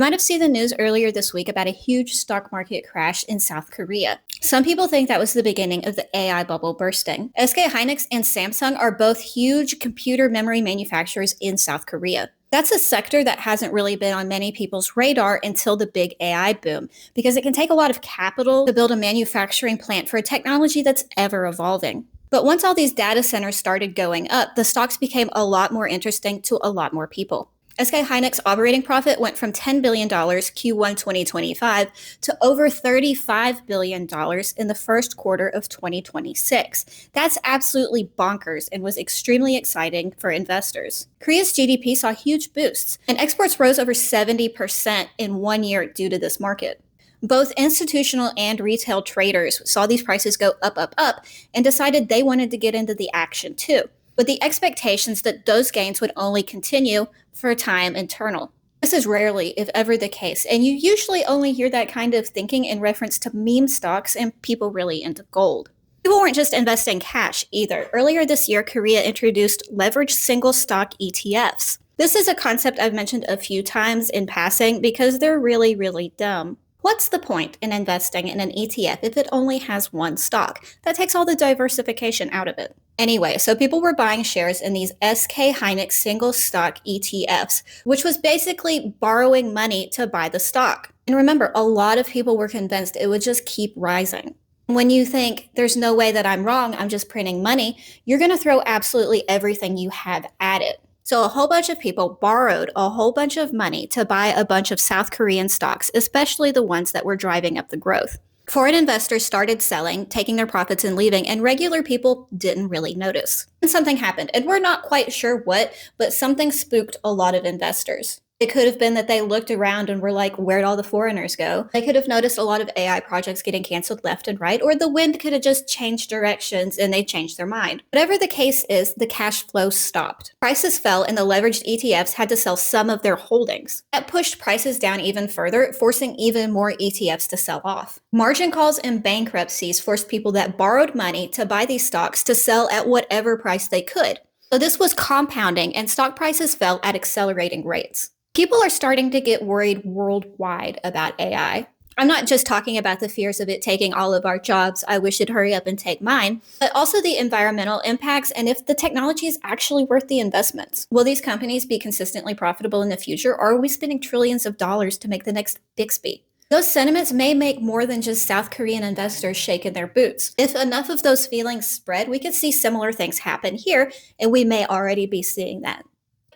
You might have seen the news earlier this week about a huge stock market crash in South Korea. Some people think that was the beginning of the AI bubble bursting. SK Hynix and Samsung are both huge computer memory manufacturers in South Korea. That's a sector that hasn't really been on many people's radar until the big AI boom, because it can take a lot of capital to build a manufacturing plant for a technology that's ever evolving. But once all these data centers started going up, the stocks became a lot more interesting to a lot more people. SK Hynix operating profit went from $10 billion Q1 2025 to over $35 billion in the first quarter of 2026. That's absolutely bonkers and was extremely exciting for investors. Korea's GDP saw huge boosts, and exports rose over 70% in 1 year due to this market. Both institutional and retail traders saw these prices go up, and decided they wanted to get into the action too, with the expectations that those gains would only continue for a time internal. This is rarely, if ever, the case, and you usually only hear that kind of thinking in reference to meme stocks and people really into gold. People weren't just investing cash either. Earlier this year, Korea introduced leveraged single stock ETFs. This is a concept I've mentioned a few times in passing because they're really, really dumb. What's the point in investing in an ETF if it only has one stock? That takes all the diversification out of it. Anyway, so people were buying shares in these SK Hynix single stock ETFs, which was basically borrowing money to buy the stock. And remember, a lot of people were convinced it would just keep rising. When you think, there's no way that I'm wrong, I'm just printing money, you're going to throw absolutely everything you have at it. So a whole bunch of people borrowed a whole bunch of money to buy a bunch of South Korean stocks, especially the ones that were driving up the growth. Foreign investors started selling, taking their profits and leaving, and regular people didn't really notice. And something happened, and we're not quite sure what, but something spooked a lot of investors. It could have been that they looked around and were like, where'd all the foreigners go? They could have noticed a lot of AI projects getting canceled left and right, or the wind could have just changed directions and they changed their mind. Whatever the case is, the cash flow stopped. Prices fell and the leveraged ETFs had to sell some of their holdings. That pushed prices down even further, forcing even more ETFs to sell off. Margin calls and bankruptcies forced people that borrowed money to buy these stocks to sell at whatever price they could. So this was compounding and stock prices fell at accelerating rates. People are starting to get worried worldwide about AI. I'm not just talking about the fears of it taking all of our jobs, I wish it'd hurry up and take mine, but also the environmental impacts and if the technology is actually worth the investments. Will these companies be consistently profitable in the future, or are we spending trillions of dollars to make the next Bixby? Those sentiments may make more than just South Korean investors shake in their boots. If enough of those feelings spread, we could see similar things happen here, and we may already be seeing that.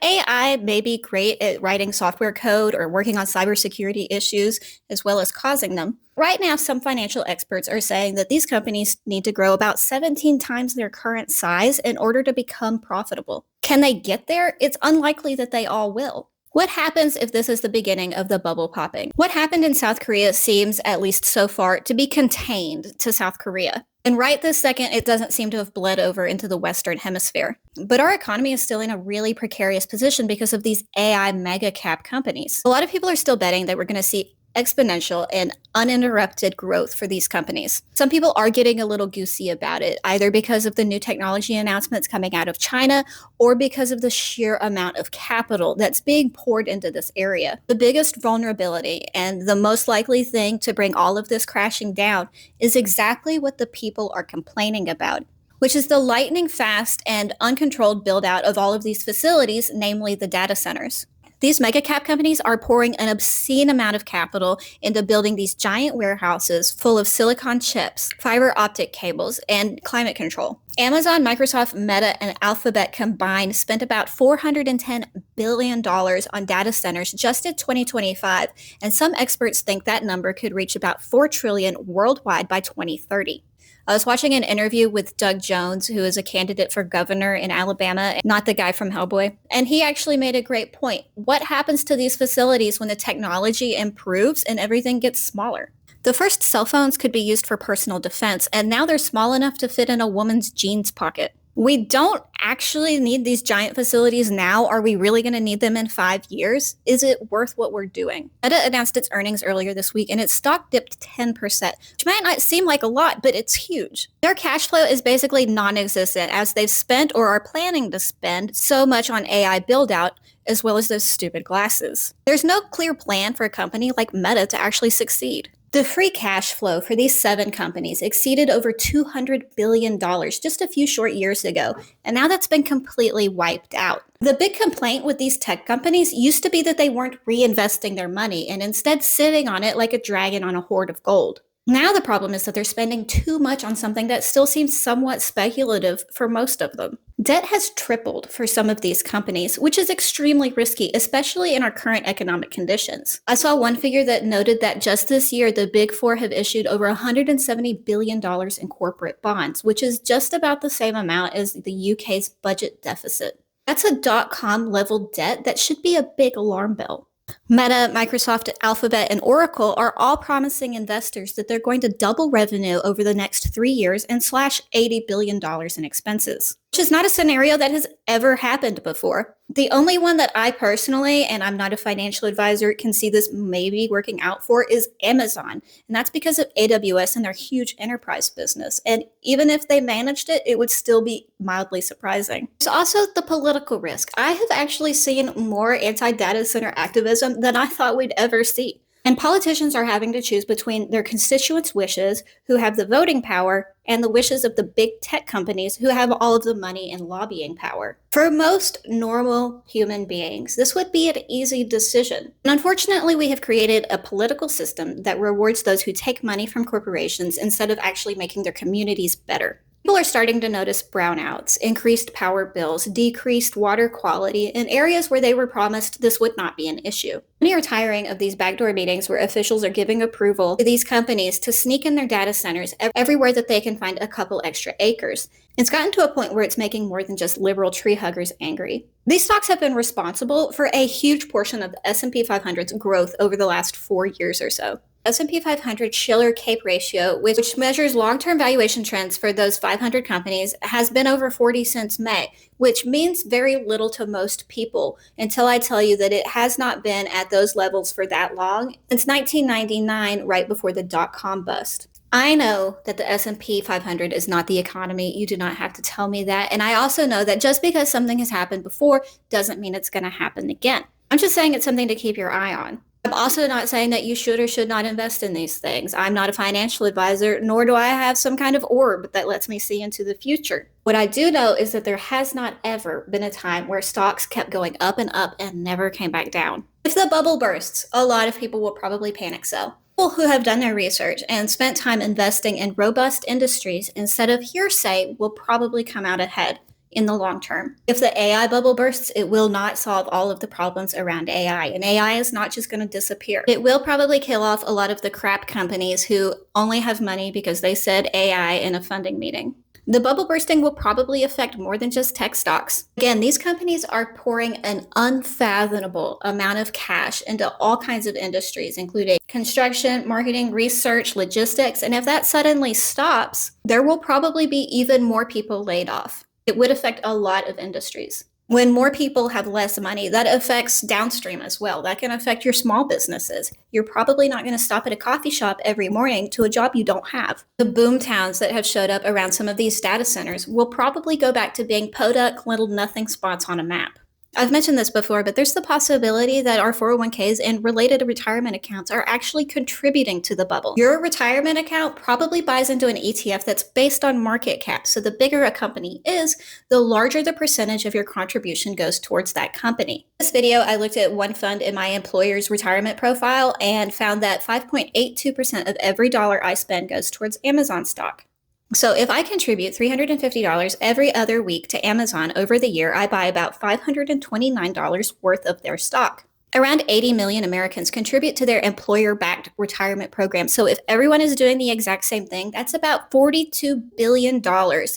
AI may be great at writing software code or working on cybersecurity issues, as well as causing them. Right now, some financial experts are saying that these companies need to grow about 17 times their current size in order to become profitable. Can they get there? It's unlikely that they all will. What happens if this is the beginning of the bubble popping? What happened in South Korea seems, at least so far, to be contained to South Korea. And right this second, it doesn't seem to have bled over into the Western Hemisphere. But our economy is still in a really precarious position because of these AI mega cap companies. A lot of people are still betting that we're going to see exponential and uninterrupted growth for these companies. Some people are getting a little goosey about it, either because of the new technology announcements coming out of China or because of the sheer amount of capital that's being poured into this area. The biggest vulnerability and the most likely thing to bring all of this crashing down is exactly what the people are complaining about, which is the lightning fast and uncontrolled build out of all of these facilities, namely the data centers. These mega cap companies are pouring an obscene amount of capital into building these giant warehouses full of silicon chips, fiber optic cables, and climate control. Amazon, Microsoft, Meta, and Alphabet combined spent about $410 billion on data centers just in 2025, and some experts think that number could reach about $4 trillion worldwide by 2030. I was watching an interview with Doug Jones, who is a candidate for governor in Alabama, not the guy from Hellboy. And he actually made a great point. What happens to these facilities when the technology improves and everything gets smaller? The first cell phones could be used for personal defense, and now they're small enough to fit in a woman's jeans pocket. We don't actually need these giant facilities now. Are we really going to need them in 5 years? Is it worth what we're doing? Meta announced its earnings earlier this week and its stock dipped 10%, which might not seem like a lot, but it's huge. Their cash flow is basically non-existent as they've spent or are planning to spend so much on AI build out as well as those stupid glasses. There's no clear plan for a company like Meta to actually succeed. The free cash flow for these 7 companies exceeded over $200 billion just a few short years ago, and now that's been completely wiped out. The big complaint with these tech companies used to be that they weren't reinvesting their money and instead sitting on it like a dragon on a hoard of gold. Now the problem is that they're spending too much on something that still seems somewhat speculative for most of them. Debt has tripled for some of these companies, which is extremely risky, especially in our current economic conditions. I saw one figure that noted that just this year, the Big Four have issued over $170 billion in corporate bonds, which is just about the same amount as the UK's budget deficit. That's a dot-com level debt that should be a big alarm bell. Meta, Microsoft, Alphabet, and Oracle are all promising investors that they're going to double revenue over the next 3 years and slash $80 billion in expenses, which is not a scenario that has ever happened before. The only one that I personally, and I'm not a financial advisor, can see this maybe working out for is Amazon. And that's because of AWS and their huge enterprise business. And even if they managed it, it would still be mildly surprising. There's also the political risk. I have actually seen more anti-data center activism than I thought we'd ever see. And politicians are having to choose between their constituents' wishes, who have the voting power, and the wishes of the big tech companies who have all of the money and lobbying power. For most normal human beings, this would be an easy decision. And unfortunately, we have created a political system that rewards those who take money from corporations instead of actually making their communities better. People are starting to notice brownouts, increased power bills, decreased water quality in areas where they were promised this would not be an issue. Many are tiring of these backdoor meetings where officials are giving approval to these companies to sneak in their data centers everywhere that they can find a couple extra acres. It's gotten to a point where it's making more than just liberal tree huggers angry. These stocks have been responsible for a huge portion of the S&P 500's growth over the last 4 years or so. S&P 500 Shiller CAPE ratio, which measures long-term valuation trends for those 500 companies, has been over 40 since May, which means very little to most people until I tell you that it has not been at those levels for that long since 1999, right before the dot-com bust. I know that the S&P 500 is not the economy. You do not have to tell me that. And I also know that just because something has happened before doesn't mean it's going to happen again. I'm just saying it's something to keep your eye on. I'm also not saying that you should or should not invest in these things. I'm not a financial advisor, nor do I have some kind of orb that lets me see into the future. What I do know is that there has not ever been a time where stocks kept going up and never came back down. If the bubble bursts, a lot of people will probably panic sell. People who have done their research and spent time investing in robust industries instead of hearsay will probably come out ahead in the long term. If the AI bubble bursts, it will not solve all of the problems around AI. And AI is not just going to disappear. It will probably kill off a lot of the crap companies who only have money because they said AI in a funding meeting. The bubble bursting will probably affect more than just tech stocks. Again, these companies are pouring an unfathomable amount of cash into all kinds of industries, including construction, marketing, research, logistics. And if that suddenly stops, there will probably be even more people laid off. It would affect a lot of industries. When more people have less money, that affects downstream as well. That can affect your small businesses. You're probably not going to stop at a coffee shop every morning to a job you don't have. The boom towns that have showed up around some of these data centers will probably go back to being podunk little nothing spots on a map. I've mentioned this before, but there's the possibility that our 401ks and related retirement accounts are actually contributing to the bubble. Your retirement account probably buys into an ETF that's based on market cap. So the bigger a company is, the larger the percentage of your contribution goes towards that company. In this video, I looked at one fund in my employer's retirement profile and found that 5.82% of every dollar I spend goes towards Amazon stock. So if I contribute $350 every other week to Amazon over the year, I buy about $529 worth of their stock. Around 80 million Americans contribute to their employer-backed retirement program. So if everyone is doing the exact same thing, that's about $42 billion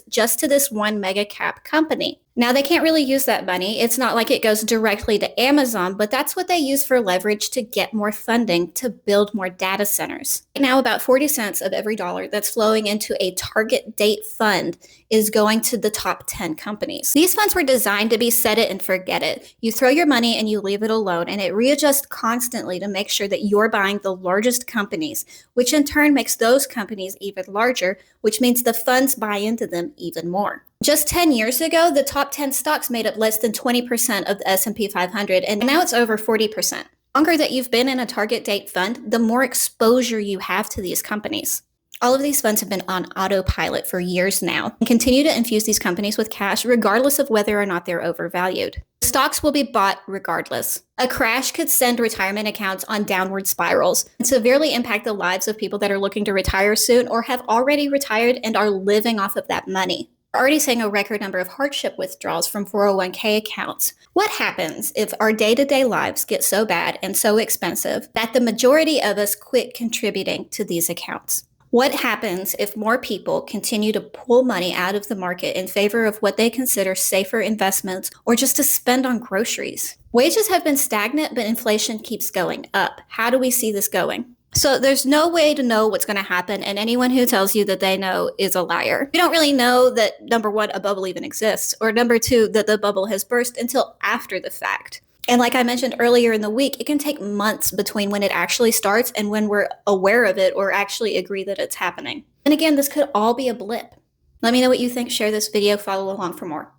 just to this one mega cap company. Now, they can't really use that money. It's not like it goes directly to Amazon, but that's what they use for leverage to get more funding to build more data centers. Now, about 40 cents of every dollar that's flowing into a target date fund is going to the top 10 companies. These funds were designed to be set it and forget it. You throw your money and you leave it alone, and it readjusts constantly to make sure that you're buying the largest companies, which in turn makes those companies even larger, which means the funds buy into them even more. Just 10 years ago, the top 10 stocks made up less than 20% of the S&P 500, and now it's over 40%. The longer that you've been in a target date fund, the more exposure you have to these companies. All of these funds have been on autopilot for years now and continue to infuse these companies with cash regardless of whether or not they're overvalued. Stocks will be bought regardless. A crash could send retirement accounts on downward spirals and severely impact the lives of people that are looking to retire soon or have already retired and are living off of that money. We're already seeing a record number of hardship withdrawals from 401k accounts. What happens if our day-to-day lives get so bad and so expensive that the majority of us quit contributing to these accounts? What happens if more people continue to pull money out of the market in favor of what they consider safer investments or just to spend on groceries? Wages have been stagnant, but inflation keeps going up. How do we see this going? So there's no way to know what's going to happen, and anyone who tells you that they know is a liar. We don't really know that, number one, a bubble even exists, or number two, that the bubble has burst until after the fact. And like I mentioned earlier in the week, it can take months between when it actually starts and when we're aware of it or actually agree that it's happening. And again, this could all be a blip. Let me know what you think. Share this video. Follow along for more.